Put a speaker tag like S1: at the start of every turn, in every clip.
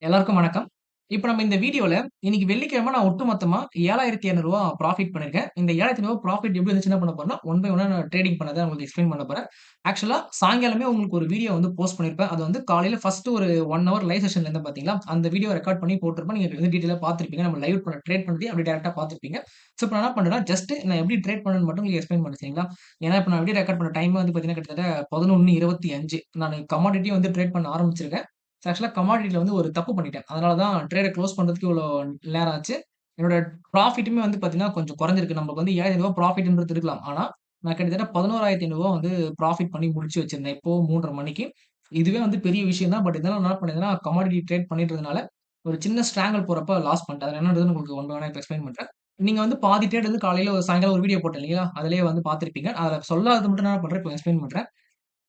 S1: எல்லாருக்கும் வணக்கம். இப்ப நம்ம இந்த வீடியோல இன்னைக்கு வெள்ளிக்கிழமை நான் ஒட்டுமொத்தமா ரூ. 7,200 ப்ராஃபிட் பண்ணியிருக்கேன். இந்த ரூ. 7,200 ப்ராஃபிட் எப்படி இருந்துச்சுன்னா பண்ண போறேன்னா, ஒன் பை ஒன்னா நான் ட்ரேடிங் பண்ணத உங்களுக்கு எக்ஸ்பிளைன் பண்ண போறேன். ஆக்சுவலா சாயங்காலமே உங்களுக்கு ஒரு வீடியோ வந்து போஸ்ட் பண்ணியிருப்பேன். அது வந்து காலையில ஃபர்ஸ்ட் ஒரு 1 ஹவர் லைவ் செஷன்ல இருந்தேன் பார்த்தீங்களா? அந்த வீடியோ ரெக்கார்ட் பண்ணி போட்டிருப்பேன். நீங்க வந்து டீட்டெயிலா பார்த்திருப்பீங்க. நம்ம லைவ் ட்ரேட் பண்ணதையும் அப்படியே டைரக்ட்டா பார்த்திருப்பீங்க. ஸோ இப்ப நான் என்ன பண்றேன்னா, ஜஸ்ட் நான் எப்படி ட்ரேட் பண்ணேன்னு மட்டும் உங்களுக்கு எக்ஸ்பிளைன் பண்றேன் சரிங்களா? ஏன்னா இப்ப நான் வீடியோ ரெக்கார்ட் பண்ண டைம் வந்து பார்த்தீங்கன்னா, கிட்டத்தட்ட 11:25 நானு கமாடிட்டி வந்து ட்ரேட் பண்ண ஆரம்பிச்சிருக்கேன். ஆக்சுவலா கமாடிட்டில வந்து ஒரு தப்பு பண்ணிட்டேன். அதனால தான் ட்ரேட குளோஸ் பண்றதுக்கு இவ்வளோ நேரம் ஆச்சு. என்னோட ப்ராஃபிட்டுமே வந்து பார்த்தீங்கன்னா, கொஞ்சம் குறைஞ்சிருக்கு. நமக்கு வந்து ரூ. 7,000 ப்ராஃபிட்ன்றது இருக்கலாம். ஆனா, நான் கிட்டத்தட்ட ரூ. 11,500 வந்து ப்ராஃபிட் பண்ணி முடிச்சு வச்சிருந்தேன். இப்போ 3:30 மணிக்கு. இதுவே வந்து பெரிய விஷயம் தான். பட் இருந்தாலும் நான் என்ன பண்ணியிருந்தேன்னா, கமாடிட்டி ட்ரேட் பண்ணிட்டு இருந்தனால, ஒரு சின்ன ஸ்ட்ராங்கிள் போறப்ப லாஸ் பண்ணிட்டேன். அது என்னன்றதுன்னு உங்களுக்கு ஒன் பை ஒன்னா இப்ப எக்ஸ்பிளைன் பண்றேன். நீங்க வந்து பாதி ட்ரேட் வந்து காலையில ஒரு சாயங்காலம் ஒரு வீடியோ போட்டேன் இல்லைங்களா? அதிலேயே வந்து பார்த்திருப்பீங்க. அதில சொல்லாதது மட்டும் நான் என்ன பண்றேன், இப்ப எக்ஸ்பிளைன் பண்றேன்.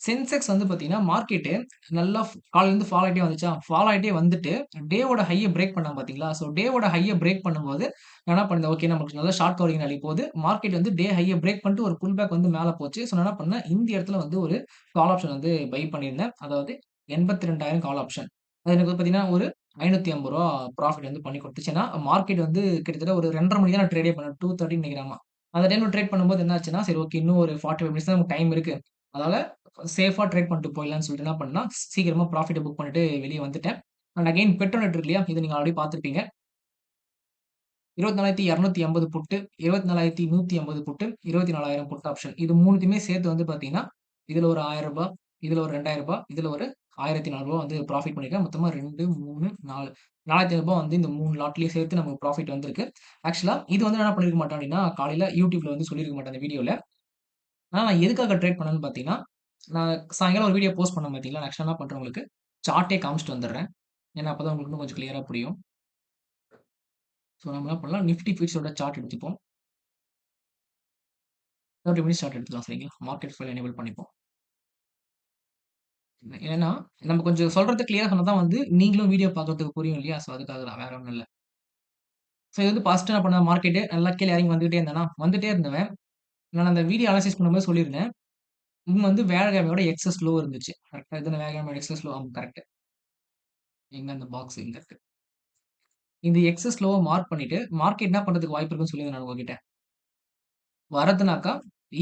S1: சென்செக்ஸ் வந்து பார்த்தீங்கன்னா, மார்க்கெட்டு நல்லா காலைலருந்து ஃபால் ஆயிட்டே வந்துச்சா, ஃபால் ஆயிட்டே வந்துட்டு, டேவோட ஹைய பிரேக் பண்ணான் பார்த்தீங்களா? ஸோ டேவோட ஹைய பிரேக் பண்ணும்போது, நான் என்ன பண்ணேன், ஓகே நமக்கு நல்ல ஷார்ட் கவரிங் ரேலி போகுது. மார்க்கெட் வந்து டே ஹைய பிரேக் பண்ணிட்டு ஒரு புல் பேக் வந்து மேல போச்சு. ஸோ நான் என்ன பண்ணேன், இந்த இடத்துல வந்து ஒரு கால் ஆப்ஷன் வந்து பை பண்ணியிருந்தேன். அதாவது 82,000 கால் ஆப்ஷன். அது எனக்கு வந்து பார்த்தீங்கன்னா, ஒரு ரூ. 550 ப்ராஃபிட் வந்து பண்ணி குடுத்துச்சு. ஏன்னா, மார்க்கெட் வந்து கிட்டத்தட்ட ஒரு 2:30 மணிக்கு தான் நான் ட்ரேடே பண்ணேன். 2:30 நெனைக்கிறேன். அந்த டைம்ல ட்ரேட் பண்ணும்போது என்ன ஆச்சுன்னா, சரி ஓகே இன்னும் ஒரு 45 மினிட்ஸ் தான் நமக்கு டைம் இருக்கு. அதனால சேஃபா ட்ரேட் பண்ணிட்டு போயிடலாம்ன்னு சொல்லிட்டு என்ன பண்ணேன்னா, சீக்கிரமா ப்ராஃபிட்ட புக் பண்ணிட்டு வெளிய வந்துட்டேன். அண்ட் அகைன் பெட்ரோநெட் இருக்கு இல்லையா? இத நீங்க ஆல்ரெடி பார்த்திருப்பீங்க. 24,250 புட்டு, 24,150 புட்டு, 24,000 புட் ஆப்ஷன். இது 3த்தையுமே சேர்த்து வந்து பார்த்தீங்கன்னா, இதுல ஒரு ரூ. 1,000 இதுல ஒரு ரூ. 2,000 இதுல ஒரு ரூ. 1,400 வந்து ப்ராஃபிட் பண்ணியிருக்கேன். மொத்தமா 2, 3, 4 ரூ. 4,500 வந்து இந்த 3 லாட்லயும் சேர்த்து நமக்கு ப்ராஃபிட் வந்திருக்கு. ஆக்சுவலா இது வந்து நான் என்ன பண்ணியிருக்க மாட்டேன் அப்டின்னா, காலையில YouTubeல வந்து சொல்லியிருக்க மாட்டேன் அந்த வீடியோல. ஆனா நான் எதுக்காக ட்ரேட் பண்ணேன்னு பார்த்தீங்கன்னா, நான் சாயங்காலம் ஒரு வீடியோ போஸ்ட் பண்ணேன் பார்த்தீங்களா? நான் ஆக்சுவலா என்ன பண்றேன் உங்களுக்கு சார்ட்டே காமிச்சுட்டு வந்துடுறேன். ஏன்னா அப்பதான் உங்களுக்கு இன்னும் கொஞ்சம் கிளியரா புரியும். ஸோ நம்ம என்ன பண்ணலாம், நிஃப்டி ஃபியூச்சரோட சார்ட் எடுத்துப்போம். 30 மினிட்ஸ் சார்ட் எடுத்துக்கலாம் சரிங்களா? மார்க்கெட் ஃபுல் எனேபிள் பண்ணிப்போம். ஏன்னா, நம்ம கொஞ்சம் சொல்றது கிளியரா சொன்னா தான் வந்து நீங்களும் வீடியோ பார்க்கறதுக்கு புரியும் இல்லையா? ஸோ அதுக்காக தான் வேற ஒண்ணும் இல்ல. ஸோ இது வந்து ஃபர்ஸ்ட் என்ன பண்ணேன் மார்க்கெட்டு நல்லா கீழ இறங்கி வந்துட்டே இருந்தேனா, வந்துட்டே இருந்தவன் நான் அந்த வீடியோ அனலைசிஸ் பண்ணும்போது சொல்லியிருந்தேன். இங்க வந்து வியாழக்கிழமையோட எக்ஸஸ் லோ இருந்துச்சு. கரெக்ட்டா இதுதானே வியாழக்கிழமையோட எக்ஸஸ் லோ ஆமா கரெக்ட். எங்க அந்த பாக்ஸ் இங்க இருக்கு. இந்த எக்ஸஸ் லோவ மார்க் பண்ணிட்டு, மார்க்கெட் என்ன பண்றதுக்கு வாய்ப்பு இருக்குன்னு சொல்லியிருந்தேன் நான் உங்ககிட்ட. வரதுனாக்கா,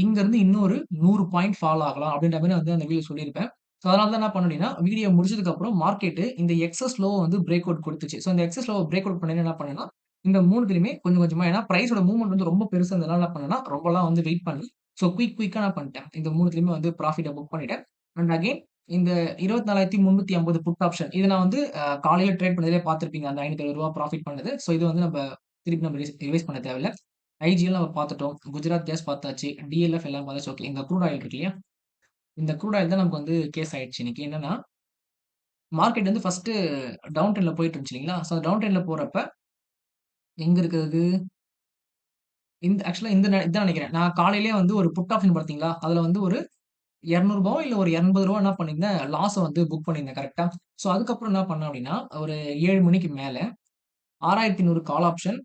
S1: இங்கருந்து இன்னொரு 100 பாயிண்ட் ஃபால் ஆகலாம் அப்படின்ற மாரி வந்து அந்த வீடியோ சொல்லியிருப்பேன். ஸோ அதனால தான் என்ன பண்ணேன் அப்படின்னா, வீடியோ முடிச்சதுக்கப்புறம் மார்க்கெட்டு இந்த எக்ஸஸ் லோவ வந்து பிரேக் அவுட் குடுத்துச்சு. ஸோ இந்த எக்ஸஸ் லோவ பிரேக் அவுட் பண்ணி என்ன பண்ணேன்னா, இந்த 3த்துலயுமே கொஞ்சம் கொஞ்சமா ஏன்னா பிரைஸோட மூவ்மெண்ட் வந்து ரொம்ப பெருசா இருந்ததுனால என்ன பண்ணேன்னா, ரொம்பலாம் வந்து வெயிட் பண்ணி, ஸோ குயிக்கா என்ன பண்ணிட்டேன், இந்த 3த்துலயுமே வந்து ப்ராஃபிட்ட புக் பண்ணிட்டேன். அண்ட் அகைன் இந்த 24,350 புட் ஆப்ஷன் இத நான் வந்து காலையில ட்ரேட் பண்ணதிலே பார்த்திருப்பீங்க. அந்த ரூ. 570 ப்ராஃபிட் பண்ணது. ஸோ இது வந்து திருப்பி நம்ம ரிவைஸ் பண்ண தேவையில்ல. ஐஜிஎல் நம்ம பார்த்துட்டோம். குஜராத் கேஸ் பார்த்தாச்சு. டிஎல்எஃப் எல்லாம் பார்த்தாச்சு. ஓகே. இந்த க்ரூட் ஆயில் இருக்கு இல்லையா? இந்த க்ரூட் ஆயில் தான் நமக்கு வந்து கேஸ் ஆயிடுச்சு இன்னைக்கு. என்னன்னா, மார்க்கெட் வந்து ஃபர்ஸ்ட்டு டவுன் ட்ரெண்ட்ல போயிட்டு இருந்துச்சு இல்லைங்களா? ஸோ டவுன் ட்ரெண்ட்ல போறப்ப எங்க இருக்கு அது? இந்த ஆக்சுவலா இதான் நினைக்கிறேன். நான் காலையிலேயே வந்து ஒரு புட் ஆப்ஷன் பார்த்தீங்களா? அதுல வந்து ஒரு ரூ. 200 இல்ல ஒரு ரூ. 80 என்ன பண்ணியிருந்தேன், லாஸ வந்து புக் பண்ணியிருந்தேன் கரெக்ட்டா? ஸோ அதுக்கப்புறம் என்ன பண்ணேன் அப்படின்னா, ஒரு 7 மணிக்கு மேல 6,100 கால் ஆப்ஷன்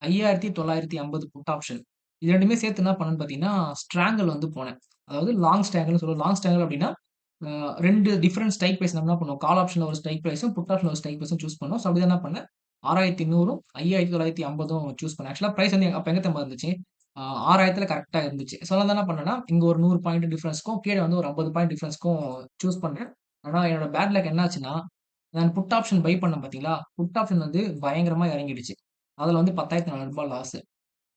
S1: 5,950 புட் ஆப்ஷன். இது 2மே சேர்த்து என்ன பண்ணேன்னு பார்த்தீங்கன்னா, ஸ்ட்ராங்கிள் வந்து போனேன். அதாவது லாங் ஸ்ட்ராங்கிள்னு சொல்லுவோம். லாங் ஸ்ட்ராங்கிள் அப்டின்னா, 2 டிஃபரண்ட் ஸ்ட்ரைக் பிரைஸ் நம்ம என்ன பண்ணுவோம், கால் ஆப்ஷன்ல ஒரு ஸ்ட்ரைக் பிரைஸும், புட் ஆப்ஷன்ல ஒரு ஸ்ட்ரைக் பிரைஸும் சூஸ் பண்ணோம். ஸோ அப்படிதான் என்ன பண்ணேன், 6,800ம் 5,950ம் சூஸ் பண்ணேன். ஆக்சுவலா பிரைஸ் வந்து அப்ப எங்க தெரியுமா இருந்துச்சு? அ 6,000த்துல கரெக்ட்டா இருந்துச்சு. ஸோ அதனால தான் என்ன பண்ணேன்னா, இங்க ஒரு 100 பாயிண்ட் டிஃபரன்ஸ்க்கும், கீழ வந்து ஒரு 50 பாயிண்ட் டிஃபரன்ஸ்க்கும் சூஸ் பண்ணேன். ஆனா என்னோட பேட் லக் என்ன ஆச்சுன்னா, நான் புட் ஆப்ஷன் பை பண்ணேன் பார்த்தீங்களா? புட் ஆப்ஷன் வந்து பயங்கரமா இறங்கிடுச்சு. அதுல வந்து ரூ. 10,400 லாஸ்.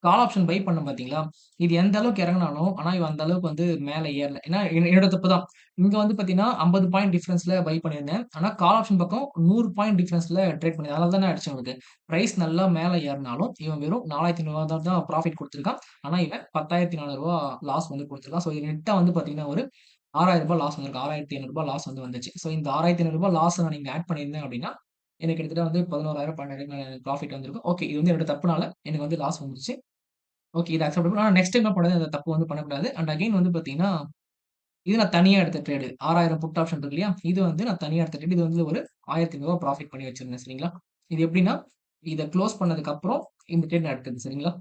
S1: கால் ஆப்ஷன் பை பண்ணேன் பார்த்தீங்களா? இது எந்த அளவுக்கு இறங்குனாலும், ஆனா இவன் அந்த அளவுக்கு வந்து மேல ஏறல. ஏன்னா என்னோட தப்பு தான். இங்க வந்து பார்த்தீங்கன்னா, 50 பாயிண்ட் டிஃபரன்ஸ்ல பை பண்ணியிருந்தேன். ஆனா கால் ஆப்ஷன் பக்கம் 100 பாயிண்ட் டிஃபரன்ஸ்ல ட்ரேட் பண்ணியிருந்தேன். அதனால தானே ஆயிடுச்சு உங்களுக்கு. பிரைஸ் நல்லா மேல ஏறுனாலும், இவன் வெறும் ரூ. 4,500 தான் ப்ராஃபிட் குடுத்துருக்கான். ஆனா இவன் ரூ. 10,400 லாஸ் வந்து குடுத்துருக்கான். ஸோ நெட்டா வந்து பார்த்தீங்கன்னா, ஒரு ரூ. 6,000 லாஸ் வந்திருக்கு. ரூ. 6,500 லாஸ் வந்து வந்துச்சு. ஸோ இந்த ரூ. 6,500 லாஸ் நான் நீங்க ஆட் பண்ணியிருந்தேன் அப்டின்னா, எனக்கு கிட்டத்தட்ட வந்து 11,000 12,000 ப்ராஃபிட் வந்திருக்கும். ஓகே. இது வந்து என்னோட தப்புனால எனக்கு வந்து லாஸ் வந்துருச்சு. ஓகே. இது அக்செப்டபிள். ஆனா நெக்ஸ்ட் டைம் என்ன பண்ணாது அந்த தப்பு வந்து பண்ணக்கூடாது. அண்ட் அகைன் வந்து பார்த்தீங்கன்னா, இது நான் தனியா எடுத்த ட்ரேடு. 6,000 புட் ஆப்ஷன் இருக்கு இல்லையா? இது வந்து நான் தனியா எடுத்த ட்ரேட். இது வந்து ஒரு ரூ. 1,500 ப்ராஃபிட் பண்ணி வச்சிருந்தேன் சரிங்களா? இது எப்படின்னா, இத குளோஸ் பண்ணதுக்கு அப்புறம் இந்த ட்ரேட் நான் எடுத்தது சரிங்களா?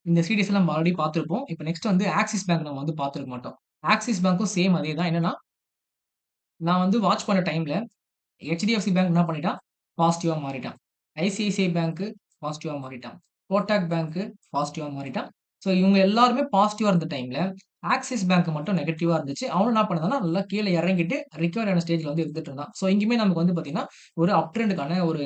S1: இந்த சிடிஎஸ்லாம் நம்ம ஆல்ரெடி பார்த்திருப்போம். இப்ப நெக்ஸ்ட் வந்து ஆக்சிஸ் பேங்க் நம்ம வந்து பார்த்திருக்க மாட்டோம். ஆக்சிஸ் பேங்க்கும் சேம் அதே தான். என்னன்னா, நான் வந்து வாட்ச் பண்ண டைம்ல ஹெச்டிஎஃப்சி பேங்க் என்ன பண்ணிட்டான்? பாசிட்டிவா மாறிட்டான். ஐசிஐசிஐ பேங்க் பாசிட்டிவா மாறிட்டான். கோட்டாக் பேங்க் பாசிட்டிவா மாறிட்டான். ஸோ இவங்க எல்லாருமே பாசிட்டிவா இருந்த டைம்ல, ஆக்சிஸ் பேங்க் மட்டும் நெகட்டிவா இருந்துச்சு. அவனும் என்ன பண்ணான்னா, நல்லா கீழ இறங்கிட்டு ரிகவர் ஆன ஸ்டேஜ்ல வந்து இருந்துட்டு இருந்தான். ஸோ இங்கேயுமே நமக்கு வந்து பார்த்தீங்கன்னா, ஒரு அப் ட்ரெண்டுக்கான ஒரு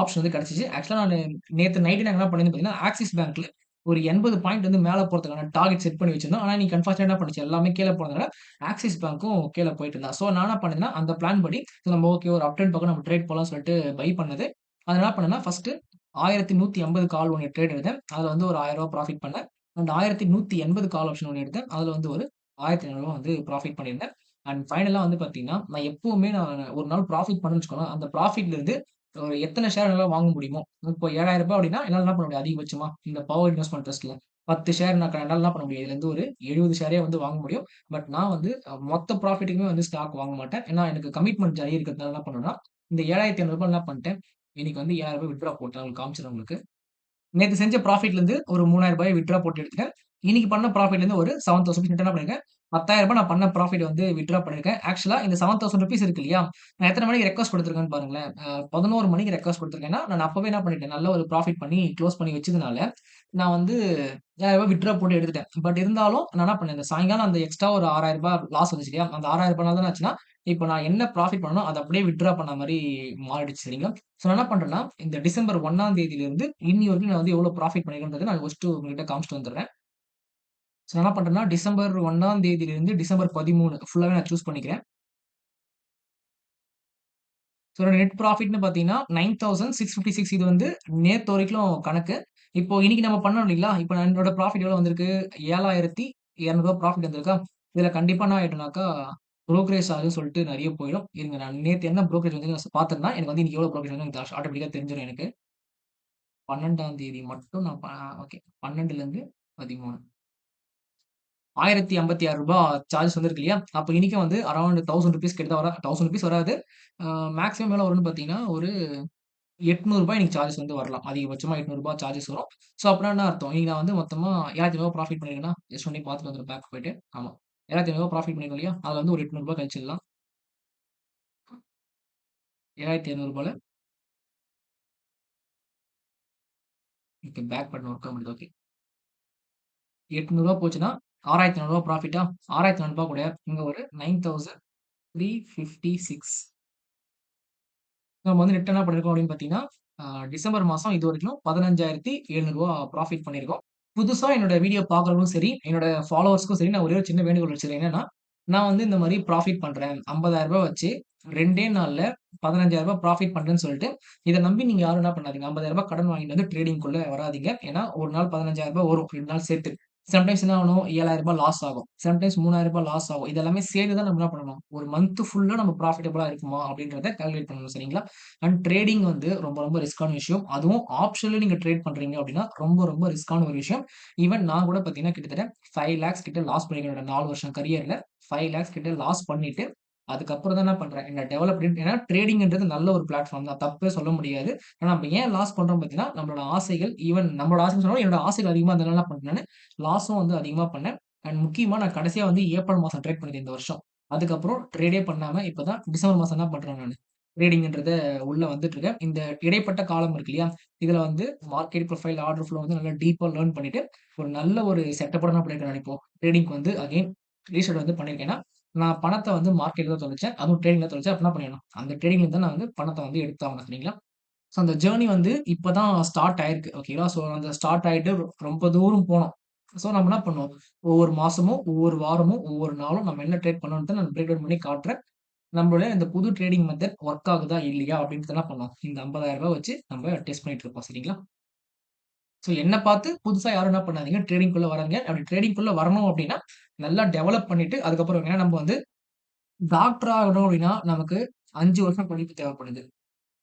S1: ஆப்ஷன் வந்து கிடைச்சுச்சு. ஆக்சுவலா நானு நேத்து நைட்டு நான் என்ன பண்ணியிருந்தேன் பார்த்தீங்கன்னா, ஆக்சிஸ் பேங்க்ல ஒரு 80 பாயிண்ட் வந்து மேல போறதுக்கான டார்கெட் செட் பண்ணி வச்சிருந்தோம். ஆனா இன்னைக்கு அன்பார்ச்சுனேட்டா என்ன பண்ணுச்சு, எல்லாமே கீழ போனதுனால ஆக்சிஸ் பேங்க்கும் கீழ போயிட்டு இருந்தான். ஸோ நான் என்ன பண்ணேன்னா, அந்த பிளான் படி நம்ம ஓகே ஒரு அப் ட்ரெண்ட் பக்கம் நம்ம ட்ரேட் போலாம்னு சொல்லிட்டு பை பண்ணது. அத என்ன பண்ணேன்னா, ஃபர்ஸ்ட்டு 1180 கால் ஒண்ணு ட்ரேட் எடுத்தேன். அதுல வந்து ஒரு ரூ. 1000 ப்ராஃபிட் பண்ணேன். அண்ட் 1180 கால் ஆப்ஷன் ஒண்ணு எடுத்தேன். அதுல வந்து ஒரு ரூ. 1500 வந்து ப்ராஃபிட் பண்ணியிருந்தேன். அண்ட் ஃபைனலா வந்து பார்த்தீங்கன்னா, நான் எப்பவுமே நான் ஒரு நாள் ப்ராஃபிட் பண்ணேன்னு வச்சுக்கோங்களேன், அந்த ப்ராஃபிட்ல இருந்து ஒரு எத்தன ஷேர் என்னால வாங்க முடியுமோ, இப்போ ரூ. 7000 அப்படின்னா, என்னால என்ன பண்ண முடியும் அதிகபட்சமா, இந்த பவர் இன்வெஸ்ட்மென்ட் ட்ரஸ்ட்ல 10 ஷேர் நான் என்னால என்ன பண்ண முடியும், இதுலருந்து ஒரு 70 ஷேரே வந்து வாங்க முடியும். பட் நான் வந்து மொத்த ப்ராஃபிட்டுக்குமே வந்து ஸ்டாக் வாங்க மாட்டேன். ஏன்னா, எனக்கு கமிட்மெண்ட் நிறைய இருக்கிறதுனால என்ன பண்ணுவேன்னா, இந்த ரூ. 7500 என்ன பண்ணிட்டேன், இன்னைக்கு வந்து ரூ. 7000 வித்ட்ரா போட்டேன். உங்களுக்கு காமிச்சுர்றேன் உங்களுக்கு. நேத்து செஞ்ச ப்ராஃபிட்லருந்து ஒரு ரூ. 3000 வித்ட்ரா போட்டு எடுத்துட்டேன். இன்னைக்கு பண்ண ப்ராஃபிட்லருந்து ஒரு 7000 என்ன பண்ணியிருக்கேன், ரூ. 10,000 நான் பண்ண ப்ராஃபிட் வந்து வித்ட்ரா பண்ணியிருக்கேன். ஆக்சுவலா இந்த ரூ. 7,000 இருக்கு இல்லையா? நான் எத்தன மணிக்கு ரெக்வெஸ்ட் குடுத்துருக்கேன்னு பாருங்களேன். 11 மணிக்கு ரெக்வெஸ்ட் குடுத்துருக்கேன்னா, நான் அப்பவே என்ன பண்ணிட்டேன், நல்ல ஒரு ப்ராஃபிட் பண்ணி குளோஸ் பண்ணி வச்சதுனால, நான் வந்து ரூ. 1000 வித்ட்ரா போட்டு எடுத்துட்டேன். பட் இருந்தாலும் நான் என்ன பண்ணேன், இந்த சாயங்காலம் அந்த எக்ஸ்ட்ரா ஒரு ரூ. 6,000 லாஸ் வந்துச்சு இல்லையா? அந்த ரூ. 6,000 என்ன ஆச்சுன்னா, இப்ப நான் என்ன ப்ராஃபிட் பண்ணனோ, அத அப்படியே வித்ட்ரா பண்ண மாரி மாறிடுச்சு சரிங்களா? ஸோ நான் என்ன பண்றேன்னா, இந்த டிசம்பர் 1ஆம் தேதியிலிருந்து இன்னி வரைக்கும் நான் வந்து எவ்வளோ ப்ராஃபிட் பண்ணியிருக்கேன்றத நான் ஃபர்ஸ்ட்டு உங்ககிட்ட காமிச்சுட்டு வந்துர்றேன். ஸோ நான் என்ன பண்றேன்னா, டிசம்பர் 1ஆம் தேதியிலிருந்து டிசம்பர் 13 ஃபுல்லாவே நான் சூஸ் பண்ணிக்கிறேன். ஸோ என்னோட நெட் ப்ராஃபிட்ன்னு பார்த்தீங்கன்னா, 9656 இது வந்து நேத்து வரைக்கும் கணக்கு. இப்போ இன்னைக்கு நம்ம பண்ணோம் இல்லைங்களா? இப்போ என்னோட ப்ராஃபிட் எவ்வளோ வந்திருக்கு? ரூ. 7,200 ப்ராஃபிட் வந்திருக்கா? இதுல கண்டிப்பா என்ன ஆயிடும்னாக்கா, புரோக்கரேஜ் சார்ஜ்ன்னு சொல்லிட்டு நெறைய போயிடும். இருங்க நான் நேத்து என்ன புரோக்கரேஜ் வந்து நான் பார்த்தேன்னா, எனக்கு வந்து இன்னைக்கு எவ்வளோ புரோக்கரேஜ் வந்து எனக்கு ஆட்டோமேட்டிக்கா தெரிஞ்சிரும் எனக்கு. 12ஆம் தேதி மட்டும் நான் ஓகே 12லருந்து 13 ரூ. 1056 சார்ஜஸ் வந்திருக்கு இல்லையா? அப்ப இன்னைக்கும் வந்து அரவுண்ட் ₹1000 கிட்ட தான் வரும். ₹1000 வராது. அ மேக்ஸிமம் எவ்வளோ வரும்னு பார்த்தீங்கன்னா, ஒரு ரூ. 800 இன்னைக்கு சார்ஜஸ் வந்து வரலாம். அதிகபட்சமா ரூ. 800 சார்ஜஸ் வரும். ஸோ அப்படின்னா என்ன அர்த்தம்? இன்னைக்கு நான் வந்து மொத்தமா ரூ. 7,500 ப்ராஃபிட் பண்ணியிருக்கேன்னா, ஜஸ்ட் ஒன்னே பார்த்துட்டு வந்துரும் பேக் போயிட்டு. ஆமா. ரூ. 7,500 ப்ராஃபிட் பண்ணியிருக்கோம் இல்லையா? அதுல வந்து ஒரு ரூ. 800 கழிச்சிடலாம். ரூ. 7,500ல ஓகே பேக் பட்டன் ஒர்க் ஆக மாட்டேங்குது. ஓகே. ரூ. 800 போச்சுன்னா, ரூ. 6,400 ப்ராஃபிட்டா? ரூ. 6,400 கூட இங்க ஒரு 9,356 நம்ம வந்து நெட் என்ன பண்ணியிருக்கோம் அப்படின்னு பார்த்தீங்கன்னா, டிசம்பர் மாசம் இதுவரைக்கும் ரூ. 15,700 ப்ராஃபிட் பண்ணியிருக்கோம். புதுசா என்னோட வீடியோ பார்க்குறவங்களும் சரி, என்னோட ஃபாலோவர்ஸ்க்கும் சரி, நான் ஒரே ஒரு சின்ன வேண்டுகோள் வச்சுக்கிறேன். என்னன்னா, நான் வந்து இந்த மாரி ப்ராஃபிட் பண்றேன். ரூ. 50,000 வச்சு 2டே நாள்ல ரூ. 15,000 ப்ராஃபிட் பண்றேன்னு சொல்லிட்டு, இத நம்பி நீங்க யாரும் என்ன பண்ணாதீங்க. ரூ. 50,000 கடன் வாங்கிட்டு வந்து ட்ரேடிங்க்குள்ள வராதீங்க. ஏன்னா, ஒரு நாள் ரூ. 15,000 வரும். 2 நாள் சேர்த்து. சம்டைம்ஸ் என்ன ஆகும்? ரூ. 7,000 லாஸ் ஆகும். சம்டைம்ஸ் ரூ. 3,000 லாஸ் ஆகும். இது எல்லாமே சேர்ந்து தான் நம்ம என்ன பண்ணணும்? ஒரு மந்த் ஃபுல்லா நம்ம ப்ராஃபிட்டபிளா இருக்குமா? அப்படின்றத கால்குலேட் பண்ணணும். சரிங்களா? அண்ட் ட்ரேடிங் வந்து ரொம்ப, ரொம்ப ரிஸ்க்கான விஷயம். அதுவும் ஆப்ஷன்ல நீங்க ட்ரேட் பண்றீங்க அப்படின்னா, ரொம்ப, ரொம்ப ரிஸ்க்கான ஒரு விஷயம். ஈவன் நான் கூட பார்த்தீங்கன்னா, கிட்டத்தட்ட 5 லேக்ஸ் கிட்ட லாஸ் பண்ணியிருக்கேன். என்னோட 4 வருஷம் கரியர்ல 5 லேக்ஸ் கிட்ட லாஸ் பண்ணிட்டு, அதுக்கப்புறம் தான் என்ன பண்றேன், என்ன டெவலப்டு ஏன்னா ட்ரேடிங்ன்றது நல்ல ஒரு பிளாட்ஃபார்ம் தான். தப்பே சொல்ல முடியாது. ஆனா நம்ம ஏன் லாஸ் பண்றோம் பார்த்தீங்கன்னா, நம்மளோட ஆசைகள் ஈவன் நம்மளோட ஆசைன்னு சொன்னாலும் என்னோட ஆசைகள் அதிகமா இருந்ததுனால என்ன பண்றேன் நானு, லாஸும் வந்து அதிகமா பண்ணேன். அண்ட் முக்கியமா நான் கடைசியா வந்து ஏப்ரல் மாசம் ட்ரேட் பண்ணியிருந்தேன் இந்த வருஷம். அதுக்கப்புறம் ட்ரேடே பண்ணாம இப்ப தான் டிசம்பர் மாசம் என்ன பண்றேன் நானு, ட்ரேடிங்ன்றத உள்ள வந்துட்டுருக்கேன். இந்த இடைப்பட்ட காலம் இருக்கு இல்லையா? இதுல வந்து மார்க்கெட் ப்ரொஃபைல், ஆர்டர் ஃப்ளோ வந்து நல்லா டீப்பா லேர்ன் பண்ணிட்டு, ஒரு நல்ல ஒரு செட்டப்போட என்ன பண்ணியிருக்கேன் நான் இப்போ, ட்ரேடிங்க்கு வந்து அகைன் ரீசெட் வந்து பண்ணியிருக்கேன்னா, நான் பணத்த வந்து மார்க்கெட்ல தான் தொலைச்சேன். அதுவும் ட்ரேடிங்ல தொலைச்சேன். அப்ப என்ன பண்ணிடணும், அந்த ட்ரேடிங்ல தான் நான் வந்து பணத்த வந்து எடுத்தாகணும் சரிங்களா? ஸோ அந்த ஜர்னி வந்து இப்ப தான் ஸ்டார்ட் ஆயிருக்கு. ஓகேங்களா? ஸோ அந்த ஸ்டார்ட் ஆயிட்டு ரொம்ப தூரம் போனோம். ஸோ நம்ம என்ன பண்ணோம், ஒவ்வொரு மாசமும், ஒவ்வொரு வாரமும், ஒவ்வொரு நாளும் நம்ம என்ன ட்ரேட் பண்ணோம்ன்றத நான் பிரேக் டவுன் பண்ணி காட்டுறேன். நம்மளுடைய இந்த புது ட்ரேடிங் மெத்தட் ஒர்க் ஆகுதா? இல்லையா? அப்படின்றத என்ன பண்ணோம், இந்த ரூ. 50,000 வச்சு நம்ம டெஸ்ட் பண்ணிட்டு இருக்கோம். சரிங்களா? ஸோ என்ன பார்த்து புதுசா யாரும் என்ன பண்ணாதீங்க, ட்ரேடிங்குள்ள வராதீங்க. அப்படி ட்ரேடிங்குள்ள வரணும் அப்படின்னா, நல்லா டெவலப் பண்ணிட்டு அதுக்கப்புறம் ஏன்னா நம்ம வந்து டாக்டர் ஆகணும் அப்படின்னா, நமக்கு 5 வருஷம் படிப்பு தேவைப்படுது.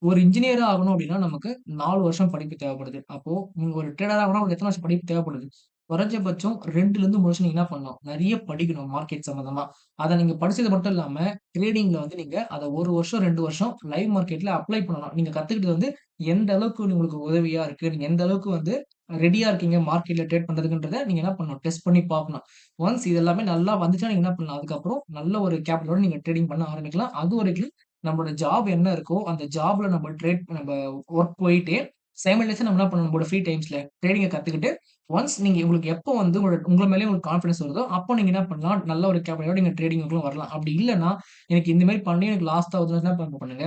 S1: ஒரு இன்ஜினியர் ஆகணும் அப்படின்னா, நமக்கு 4 வருஷம் படிப்பு தேவைப்படுது. அப்போ நீங்க ஒரு ட்ரேடர் ஆகணும்னா உங்களுக்கு எத்தன வருஷம் படிப்பு தேவைப்படுது? குறைஞ்சபட்சம் 2லிருந்து 3 வருஷம் நீங்க என்ன பண்ணணும்? நெறைய படிக்கணும் மார்க்கெட் சம்மந்தமா. அத நீங்க படிச்சது மட்டும் இல்லாம, ட்ரேடிங்ல வந்து நீங்க அத 1 வருஷம், 2 வருஷம் லைவ் மார்க்கெட்ல அப்ளை பண்ணணும். நீங்க கத்துக்கிட்டது வந்து எந்த அளவுக்கு உங்களுக்கு உதவியா இருக்கு? நீங்க எந்த அளவுக்கு வந்து ரெடியா இருக்கீங்க மார்க்கெட்ல ட்ரேட் பண்றதுக்குன்றத நீங்க என்ன பண்ணணும்? டெஸ்ட் பண்ணி பார்க்கணும். ஒன்ஸ் இது எல்லாமே நல்லா வந்துச்சுனா நீங்க என்ன பண்ணலாம்? அதுக்கப்புறம் நல்ல ஒரு கேபிட்டலோட நீங்க ட்ரேடிங் பண்ண ஆரம்பிக்கலாம். அதுவரைக்கும் நம்மளோட ஜாப் என்ன இருக்கோ, அந்த ஜாப்ல நம்ம வொர்க் போயிட்டே சைமல்டேனியஸா நம்ம என்ன பண்ணணும்? நம்மளோட ஃப்ரீ டைம்ஸ்ல ட்ரேடிங்க கத்துக்கிட்டு ஒன்ஸ் நீங்க உங்களுக்கு எப்போ வந்து உங்கள மேலயே உங்களுக்கு கான்ஃபிடன்ஸ் வருதோ, அப்போ நீங்க என்ன பண்ணலாம், நல்ல ஒரு கேபிட்டலோட நீங்க ட்ரேடிங்குக்குள்ள வரலாம். அப்படி இல்லன்னா, எனக்கு இந்த மாரி பண்ணி எனக்கு லாஸ் ஆகுதுன்னா என்ன பண்ணுங்க,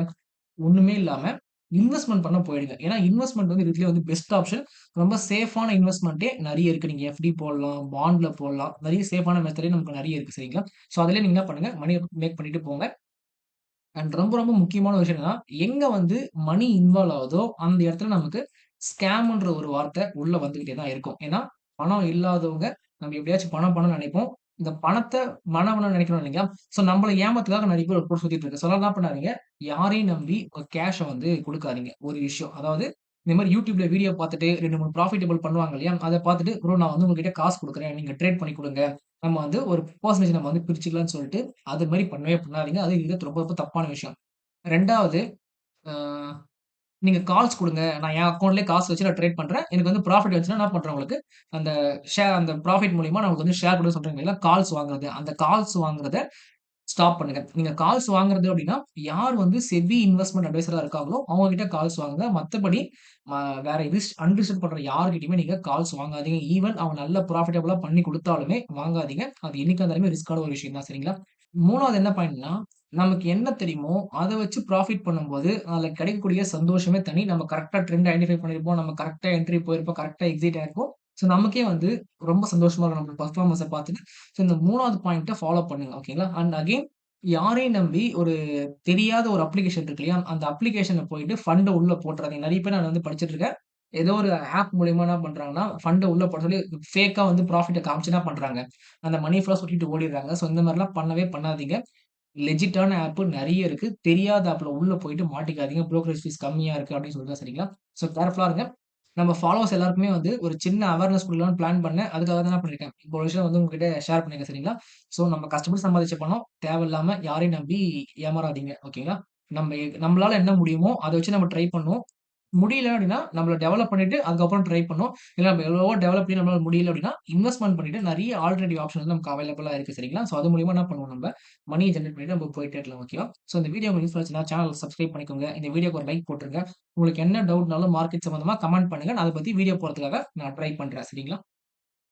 S1: ஒண்ணுமே இல்லாம இன்வெஸ்ட்மென்ட் பண்ண போயிடுங்க. ஏன்னா இன்வெஸ்ட்மென்ட் வந்து இருக்கிறதுலயே வந்து பெஸ்ட் ஆப்ஷன். ரொம்ப சேஃபான இன்வெஸ்ட்மென்ட்டே நெறைய இருக்கு. நீங்க எஃப்டி போடலாம், பாண்ட்ல போடலாம். நெறைய சேஃபான மெத்தடே நமக்கு நெறைய இருக்கு சரிங்களா? ஸோ அதிலயே நீங்க என்ன பண்ணுங்க, மணிய மேக் பண்ணிட்டு போங்க. அண்ட் ரொம்ப ரொம்ப முக்கியமான ஒரு விஷயம் என்னன்னா, எங்க வந்து மணி இன்வால்வ் ஆகுதோ, அந்த இடத்துல நமக்கு ஸ்கேம்ன்ற ஒரு வார்த்தை உள்ள வந்துகிட்டே தான் இருக்கும். ஏன்னா, பணம் இல்லாதவங்க நம்ம எப்படியாச்சும் பணம்னு நெனைப்போம். இந்த பணத்த மனவள நெனைக்கிறோம் இல்லைங்களா? ஸோ நம்மள ஏமாத்துறதுக்காக நெறைய பேர் கூட சுத்திட்டு இருக்கு. ஸோ அதனால என்ன பண்ணாதீங்க, யாரையும் நம்பி உங்க கேஷ வந்து குடுக்காதீங்க. ஒரு விஷயம். அதாவது இந்த மாரி YouTubeல வீடியோ பார்த்துட்டு 2, 3 ப்ராஃபிட்டபிள் பண்ணுவாங்க இல்லையா? அத பார்த்துட்டு, "ப்ரோ நான் வந்து உங்ககிட்ட காசு குடுக்குறேன். நீங்க ட்ரேட் பண்ணி குடுங்க. நம்ம வந்து ஒரு பெர்சன்டேஜ் நம்ம வந்து பிரிச்சுக்கலாம்னு" சொல்லிட்டு, அது மாரி பண்ணவே பண்ணாதீங்க. அது இது ரொம்ப ரொம்ப தப்பான விஷயம். 2வது அ நீங்க கால்ஸ் குடுங்க. நான் என் அக்கவுண்ட்லயே காசு வச்சு நான் ட்ரேட் பண்றேன். எனக்கு வந்து ப்ராஃபிட் வந்துச்சுன்னா என்ன பண்றேன் உங்களுக்கு, அந்த அந்த ப்ராஃபிட் மூலியமா நான் உங்களுக்கு வந்து ஷேர் குடுக்க சொல்றேன் இல்லைங்களா? கால்ஸ் வாங்குறது. அந்த கால்ஸ் வாங்குறத ஸ்டாப் பண்ணுங்க. நீங்க கால்ஸ் வாங்குறது அப்டின்னா, யார் வந்து செபி இன்வெஸ்ட்மென்ட் அட்வைசரா இருக்காங்களோ, அவங்க கிட்ட கால்ஸ் வாங்குங்க. மத்தபடி வேற அன்ரிசர்வ் பண்ற யார்கிட்டயுமே நீங்க கால்ஸ் வாங்காதீங்க. ஈவன் அவங்க நல்ல ப்ராஃபிட்டபிளா பண்ணி குடுத்தாலுமே வாங்காதீங்க. அது என்னைக்கா இருந்தாலுமே ரிஸ்க்கான ஒரு விஷயம் தான் சரிங்களா? 3வது என்ன பாயிண்ட்னா, நமக்கு என்ன தெரியுமோ, அத வச்சு ப்ராஃபிட் பண்ணும்போது, அதுல கிடைக்கக்கூடிய சந்தோஷமே தனி. நம்ம கரெக்ட்டா ட்ரெண்ட் ஐடென்டிஃபை பண்ணியிருப்போம். நம்ம கரெக்ட்டா என்ட்ரி போயிருப்போம். கரெக்ட்டா எக்ஸிட் ஆயிருப்போம். ஸோ நமக்கே வந்து ரொம்ப சந்தோஷமா இருக்கும். நம்ம பெர்ஃபார்மன்ஸ பார்த்துட்டு. ஸோ இந்த 3வது பாயிண்ட்ட ஃபாலோ பண்ணுங்க. ஓகேங்களா? அண்ட் அகைன் யாரையும் நம்பி ஒரு தெரியாத ஒரு அப்ளிகேஷன் இருக்கு இல்லையா? அந்த அப்ளிகேஷன்ல போயிட்டு ஃபண்ட உள்ள போட்டுறாதீங்க. நெறைய பேர் நான் வந்து படிச்சுட்டு இருக்கேன். ஏதோ ஒரு ஆப் மூலியமா என்ன பண்றாங்கன்னா, ஃபண்ட உள்ள போட சொல்லி ஃபேக்கா வந்து ப்ராஃபிட்ட காமிச்சு என்ன பண்றாங்க, அந்த மணி ஃபுல்லா சுருட்டிட்டு ஓடிடுறாங்க. ஸோ இந்த மாரிலாம் பண்ணவே பண்ணாதீங்க. லெஜிட்டான ஆப் நெறைய இருக்கு. தெரியாத ஆப்ல உள்ள போயிட்டு மாட்டிக்காதீங்க. புரோக்கரேஜ் ஃபீஸ் கம்மியா இருக்கு அப்படின்னு சொல்லிட்டு சரிங்களா? ஸோ கேர்ஃபுல்லா இருங்க. நம்ம ஃபாலோவர்ஸ் எல்லாருக்குமே வந்து ஒரு சின்ன அவேர்னஸ் குடுக்கலாம்னு பிளான் பண்ணேன். அதுக்காக தான் என்ன பண்ணியிருக்கேன். இப்போ ஒரு விஷயம் வந்து உங்ககிட்ட ஷேர் பண்ணியிருக்கேன் சரிங்களா? ஸோ நம்ம கஷ்டப்பட்டு சம்பாதிச்ச பணம் தேவையில்லாம யாரையும் நம்பி ஏமாறாதீங்க. ஓகேங்களா? நம்மளால என்ன முடியுமோ அத வச்சு நம்ம ட்ரை பண்ணுவோம். முடியல அப்படின்னா, நம்மள டெவலப் பண்ணிட்டு அதுக்கப்புறம் ட்ரை பண்ணணும். இல்ல நம்ம எவ்வளவோ டெவலப் பண்ணி நம்மளால முடியல அப்படின்னா, இன்வெஸ்ட்மென்ட் பண்ணிட்டு நெறைய ஆல்டர்னேட்டிவ் ஆப்ஷன் வந்து நமக்கு அவைலபிளா இருக்கு சரிங்களா? ஸோ அது மூலியமா என்ன பண்ணுவோம் நம்ம, மணிய ஜெனரேட் பண்ணிட்டு நம்ம போயிட்டே இருக்கலாம். ஓகேவா? ஸோ இந்த வீடியோ உங்களுக்கு யூஸ்ஃபுல்லா இருந்துச்சுன்னா சேனல் சப்ஸ்கிரைப் பண்ணிக்கோங்க. இந்த வீடியோக்கு ஒரு லைக் போட்டுருங்க. உங்களுக்கு என்ன டவுட்னாலும் மார்க்கெட் சம்மந்தமா கமெண்ட் பண்ணுங்க. நான் அத பத்தி வீடியோ போடுறதுக்காக நான் ட்ரை பண்றேன். சரிங்களா?